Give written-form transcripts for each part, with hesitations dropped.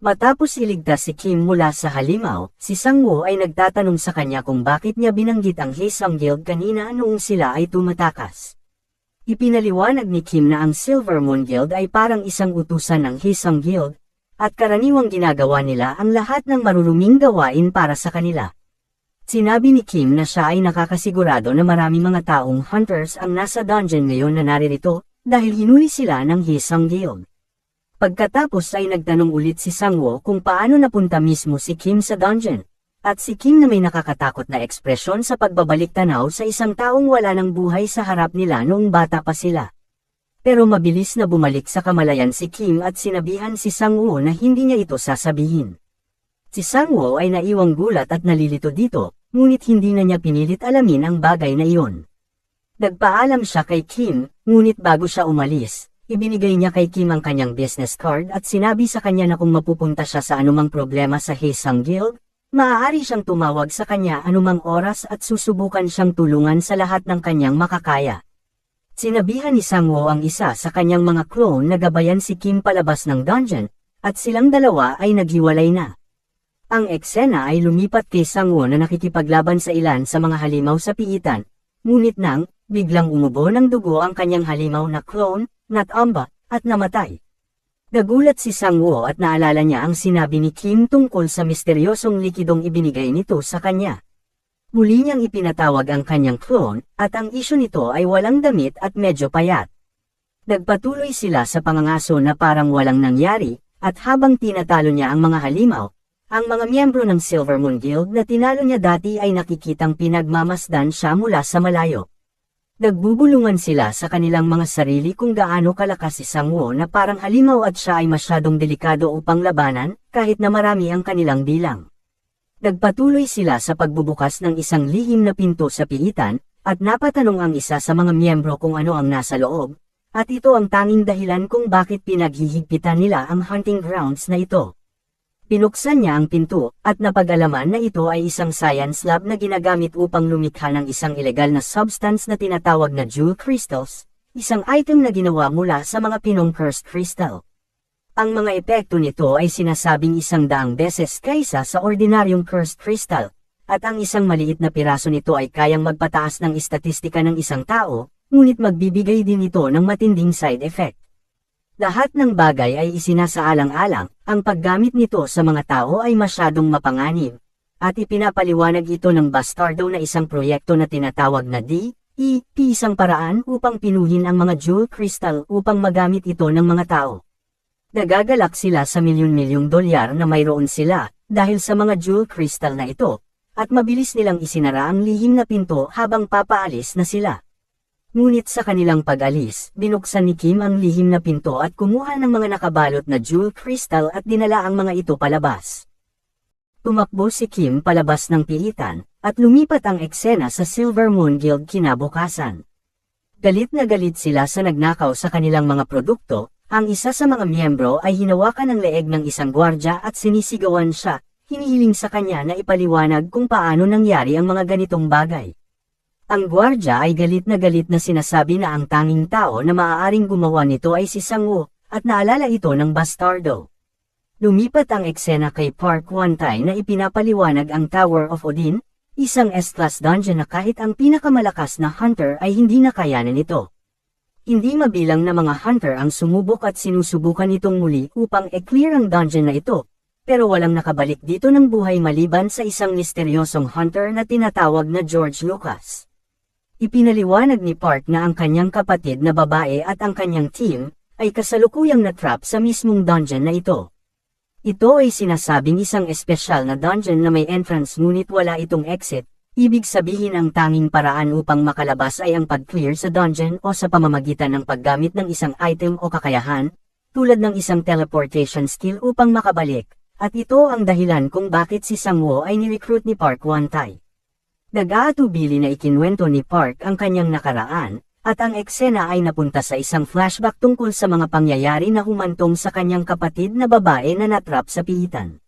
Matapos iligtas si Kim mula sa halimaw, si Sang-woo ay nagtatanong sa kanya kung bakit niya binanggit ang Haesung Guild kanina noong sila ay tumatakas. Ipinaliwanag ni Kim na ang Silver Moon Guild ay parang isang utusan ng Haesung Guild, at karaniwang ginagawa nila ang lahat ng maruruming gawain para sa kanila. Sinabi ni Kim na siya ay nakakasigurado na maraming mga taong hunters ang nasa dungeon ngayon na naririto, dahil hinuli sila ng Haesung Guild. Pagkatapos ay nagtanong ulit si Sang-woo kung paano napunta mismo si Kim sa dungeon, at si Kim na may nakakatakot na ekspresyon sa pagbabalik tanaw sa isang taong wala ng buhay sa harap nila noong bata pa sila. Pero mabilis na bumalik sa kamalayan si Kim at sinabihan si Sang-woo na hindi niya ito sasabihin. Si Sang-woo ay naiwang gulat at nalilito dito, ngunit hindi na niya pinilit alamin ang bagay na iyon. Nagpaalam siya kay Kim, ngunit bago siya umalis, ibinigay niya kay Kim ang kanyang business card at sinabi sa kanya na kung mapupunta siya sa anumang problema sa Haesung Guild, maaari siyang tumawag sa kanya anumang oras at susubukan siyang tulungan sa lahat ng kanyang makakaya. Sinabihan ni Sang-woo ang isa sa kanyang mga clone na gabayan si Kim palabas ng dungeon, at silang dalawa ay naghiwalay na. Ang eksena ay lumipat kay Sang-woo na nakikipaglaban sa ilan sa mga halimaw sa piitan, ngunit nang biglang umubo ng dugo ang kanyang halimaw na clone, Natamba, at namatay. Nagulat si Sang-woo at naalala niya ang sinabi ni Kim tungkol sa misteryosong likidong ibinigay nito sa kanya. Muli niyang ipinatawag ang kanyang clone, at ang isyu nito ay walang damit at medyo payat. Nagpatuloy sila sa pangangaso na parang walang nangyari, at habang tinatalo niya ang mga halimaw, ang mga miyembro ng Silver Moon Guild na tinalo niya dati ay nakikitang pinagmamasdan siya mula sa malayo. Nagbubulungan sila sa kanilang mga sarili kung gaano kalakas si Sang-woo na parang halimaw at siya ay masyadong delikado upang labanan, kahit na marami ang kanilang bilang. Nagpatuloy sila sa pagbubukas ng isang lihim na pinto sa piitan, at napatanong ang isa sa mga miyembro kung ano ang nasa loob, at ito ang tanging dahilan kung bakit pinaghihigpitan nila ang hunting grounds na ito. Pinuksan niya ang pinto, at napag-alaman na ito ay isang science lab na ginagamit upang lumikha ng isang ilegal na substance na tinatawag na jewel crystals, isang item na ginawa mula sa mga pinong cursed crystal. Ang mga epekto nito ay sinasabing 100 beses kaysa sa ordinaryong cursed crystal, at ang isang maliit na piraso nito ay kayang magpataas ng istatistika ng isang tao, ngunit magbibigay din ito ng matinding side effect. Lahat ng bagay ay isinasaalang-alang, ang paggamit nito sa mga tao ay masyadong mapanganib, at ipinapaliwanag ito ng bastardo na isang proyekto na tinatawag na DEP, isang paraan upang pinuhin ang mga jewel crystal upang magamit ito ng mga tao. Nagagalak sila sa milyon-milyong dolyar na mayroon sila, dahil sa mga jewel crystal na ito, at mabilis nilang isinara ang lihim na pinto habang papaalis na sila. Ngunit sa kanilang pag-alis, binuksan ni Kim ang lihim na pinto at kumuha ng mga nakabalot na jewel crystal at dinala ang mga ito palabas. Tumakbo si Kim palabas ng piitan, at lumipat ang eksena sa Silver Moon Guild kinabukasan. Galit na galit sila sa nagnakaw sa kanilang mga produkto, ang isa sa mga miyembro ay hinawakan ng leeg ng isang gwardya at sinisigawan siya, hinihiling sa kanya na ipaliwanag kung paano nangyari ang mga ganitong bagay. Ang gwardya ay galit na sinasabi na ang tanging tao na maaaring gumawa nito ay si Sang-woo, at naalala ito ng bastardo. Lumipat ang eksena kay Park Won-tae na ipinapaliwanag ang Tower of Odin, isang S-class dungeon na kahit ang pinakamalakas na hunter ay hindi nakayanan nito. Hindi mabilang na mga hunter ang sumubok at sinusubukan itong muli upang i-clear ang dungeon na ito, pero walang nakabalik dito ng buhay maliban sa isang misteryosong hunter na tinatawag na George Lucas. Ipinaliwanag ni Park na ang kanyang kapatid na babae at ang kanyang team ay kasalukuyang na-trap sa mismong dungeon na ito. Ito ay sinasabing isang espesyal na dungeon na may entrance ngunit wala itong exit, ibig sabihin ang tanging paraan upang makalabas ay ang pag-clear sa dungeon o sa pamamagitan ng paggamit ng isang item o kakayahan, tulad ng isang teleportation skill upang makabalik, at ito ang dahilan kung bakit si Sang-woo ay nirecruit ni Park Won-tae. Nag-aatubili na ikinwento ni Park ang kanyang nakaraan, at ang eksena ay napunta sa isang flashback tungkol sa mga pangyayari na humantong sa kanyang kapatid na babae na natrap sa piitan.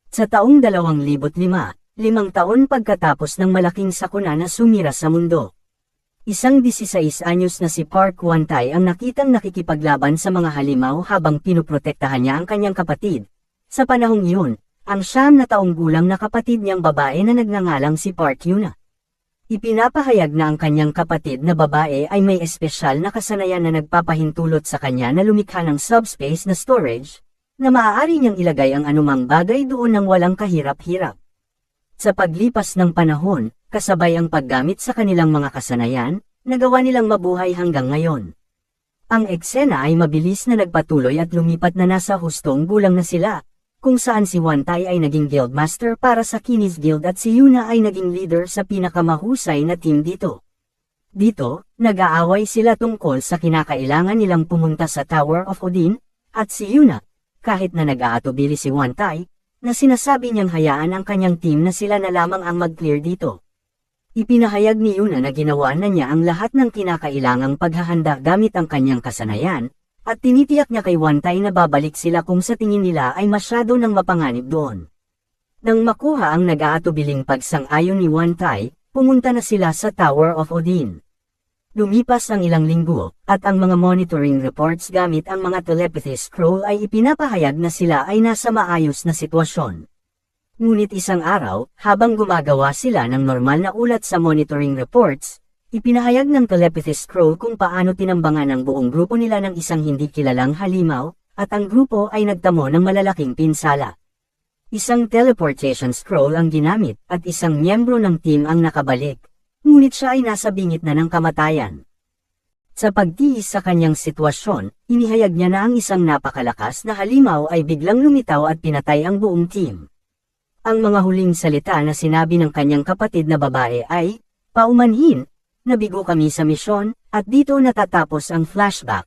Sa taong 2005, 5 taon pagkatapos ng malaking sakuna na sumira sa mundo. Isang 16 anyos na si Park Won-tae ang nakitang nakikipaglaban sa mga halimaw habang pinoprotektahan niya ang kanyang kapatid. Sa panahong iyon, ang 9 gulang na kapatid niyang babae na nagngangalang si Park Yuna. Ipinapahayag na ang kanyang kapatid na babae ay may espesyal na kasanayan na nagpapahintulot sa kanya na lumikha ng subspace na storage, na maaari niyang ilagay ang anumang bagay doon ng walang kahirap-hirap. Sa paglipas ng panahon, kasabay ang paggamit sa kanilang mga kasanayan, nagawa nilang mabuhay hanggang ngayon. Ang eksena ay mabilis na nagpatuloy at lumipat na nasa hustong gulang na sila, kung saan si Wantai ay naging guildmaster para sa Kinis Guild at si Yuna ay naging leader sa pinakamahusay na team dito. Dito, nag-aaway sila tungkol sa kinakailangan nilang pumunta sa Tower of Odin, at si Yuna, kahit na nag-aatubili si Wantai, na sinasabi niyang hayaan ang kanyang team na sila na lamang ang mag-clear dito. Ipinahayag ni Yuna na ginawa na niya ang lahat ng kinakailangang paghahanda gamit ang kanyang kasanayan, at tinitiyak niya kay Wantai na babalik sila kung sa tingin nila ay masyado nang mapanganib doon. Nang makuha ang nag-aatubiling pagsang-ayon ni Wantai, pumunta na sila sa Tower of Odin. Lumipas ang ilang linggo, at ang mga monitoring reports gamit ang mga telepathy scroll ay ipinapahayag na sila ay nasa maayos na sitwasyon. Ngunit isang araw, habang gumagawa sila ng normal na ulat sa monitoring reports, ipinahayag ng telepathy scroll kung paano tinambangan ang buong grupo nila ng isang hindi kilalang halimaw, at ang grupo ay nagtamo ng malalaking pinsala. Isang teleportation scroll ang ginamit, at isang miyembro ng team ang nakabalik, ngunit siya ay nasa bingit na ng kamatayan. Sa pagtiis sa kanyang sitwasyon, inihayag niya na ang isang napakalakas na halimaw ay biglang lumitaw at pinatay ang buong team. Ang mga huling salita na sinabi ng kanyang kapatid na babae ay, "Paumanhin, nabigo kami sa misyon, at dito natatapos ang flashback."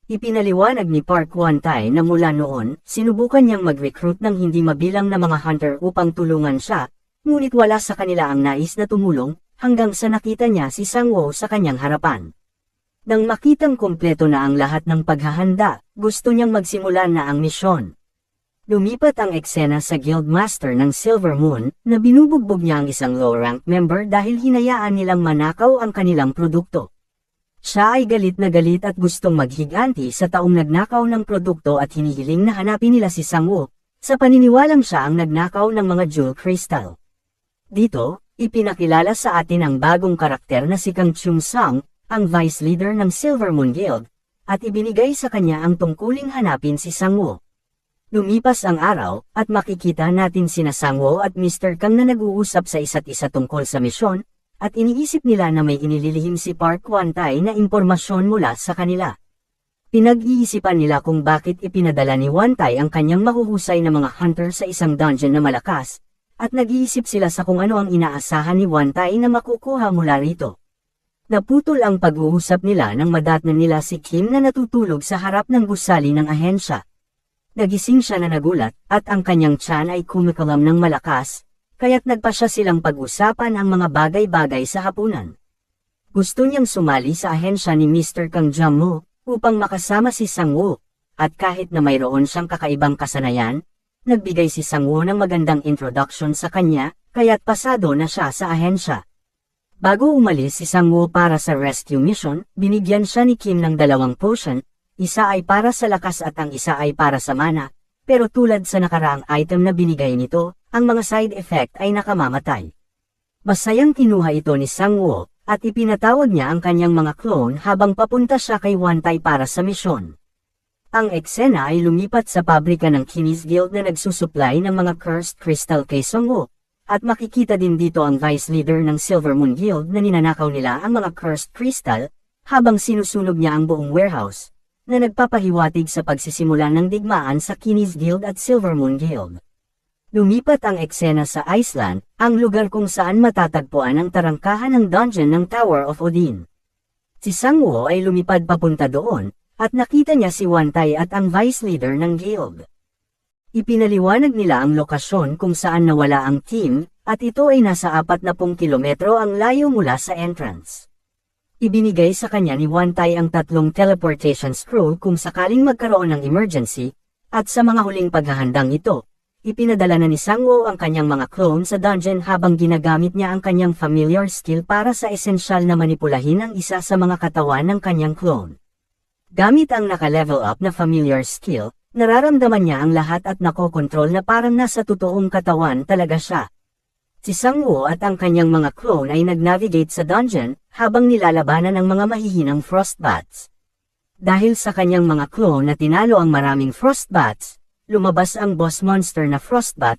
Ipinaliwanag ni Park Wantai na mula noon, sinubukan niyang mag-recruit ng hindi mabilang na mga hunter upang tulungan siya, ngunit wala sa kanila ang nais na tumulong, hanggang sa nakita niya si Sangwoo sa kanyang harapan. Nang makitang kumpleto na ang lahat ng paghahanda, gusto niyang magsimula na ang misyon. Lumipat ang eksena sa Guildmaster ng Silver Moon, na binubugbog niya ang isang low-rank member dahil hinayaan nilang manakaw ang kanilang produkto. Siya ay galit na galit at gustong maghiganti sa taong nagnakaw ng produkto at hinihiling na hanapin nila si Sangwoo, sa paniniwalang siya ang nagnakaw ng mga jewel crystal. Dito, ipinakilala sa atin ang bagong karakter na si Kang Chung Sang, ang vice leader ng Silver Moon Guild, at ibinigay sa kanya ang tungkuling hanapin si Sangwoo. Lumipas ang araw, at makikita natin sina Sangwoo at Mr. Kang na nag-uusap sa isa't isa tungkol sa misyon, at iniisip nila na may inililihim si Park Wantai na impormasyon mula sa kanila. Pinag-iisipan nila kung bakit ipinadala ni Wantai ang kanyang mahuhusay na mga hunter sa isang dungeon na malakas, at nag-iisip sila sa kung ano ang inaasahan ni Wantai na makukuha mula rito. Naputol ang pag-uusap nila nang madatnan nila si Kim na natutulog sa harap ng gusali ng ahensya. Nagising siya na nagulat, at ang kanyang tiyan ay kumikalam ng malakas, kaya't nagpa siya silang pag-usapan ang mga bagay-bagay sa hapunan. Gusto niyang sumali sa ahensya ni Mr. Kang Jammu, upang makasama si Sangwoo, at kahit na mayroon siyang kakaibang kasanayan, nagbigay si Sangwoo ng magandang introduction sa kanya, kaya't pasado na siya sa ahensya. Bago umalis si Sangwoo para sa rescue mission, binigyan siya ni Kim ng 2 potion, isa ay para sa lakas at ang isa ay para sa mana, pero tulad sa nakaraang item na binigay nito, ang mga side effect ay nakamamatay. Masayang kinuha ito ni Sangwoo, at ipinatawag niya ang kanyang mga clone habang papunta siya kay Wantai para sa misyon. Ang eksena ay lumipat sa pabrika ng Kinis Guild na nagsusupply ng mga cursed crystal kay Sangwoo, at makikita din dito ang vice leader ng Silver Moon Guild na ninanakaw nila ang mga cursed crystal, habang sinusunog niya ang buong warehouse, na nagpapahiwatig sa pagsisimula ng digmaan sa Kinis Guild at Silver Moon Guild. Lumipat ang eksena sa Iceland, ang lugar kung saan matatagpuan ang tarangkahan ng dungeon ng Tower of Odin. Si Sangwoo ay lumipad papunta doon, at nakita niya si Wantai at ang vice leader ng guild. Ipinaliwanag nila ang lokasyon kung saan nawala ang team, at ito ay nasa 40 kilometro ang layo mula sa entrance. Ibinigay sa kanya ni Wantai ang 3 teleportation scroll kung sakaling magkaroon ng emergency, at sa mga huling paghahandang ito, ipinadala na ni Sangwoo ang kanyang mga clone sa dungeon habang ginagamit niya ang kanyang familiar skill para sa esensyal na manipulahin ang isa sa mga katawan ng kanyang clone. Gamit ang naka-level up na familiar skill, Nararamdaman niya ang lahat at nakokontrol na parang nasa totoong katawan talaga siya. Si Sangwoo at ang kanyang mga clone ay nag-navigate sa dungeon, habang nilalabanan ang mga mahihinang frostbats. Dahil sa kanyang mga clone na tinalo ang maraming frostbats, lumabas ang boss monster na frostbat,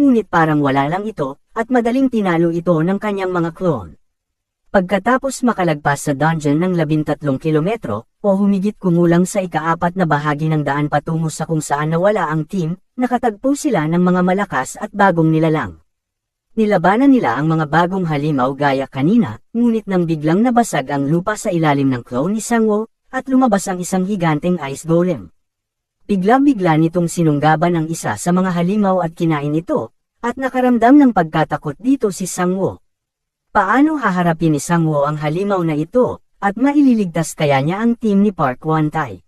ngunit parang wala lang ito, at madaling tinalo ito ng kanyang mga clone. Pagkatapos makalagpas sa dungeon ng 13 kilometro, o humigit kumulang sa ika-4 na bahagi ng daan patungo sa kung saan nawala ang team, nakatagpo sila ng mga malakas at bagong nilalang. Nilabanan nila ang mga bagong halimaw gaya kanina, ngunit nang biglang nabasag ang lupa sa ilalim ng clone ni Sangwoo, at lumabas ang isang higanteng ice golem. Bigla-bigla nitong sinunggaban ang isa sa mga halimaw at kinain ito, at nakaramdam ng pagkatakot dito si Sangwoo. Paano haharapin ni Sangwoo ang halimaw na ito, at maililigtas kaya niya ang team ni Park Hwan-tae?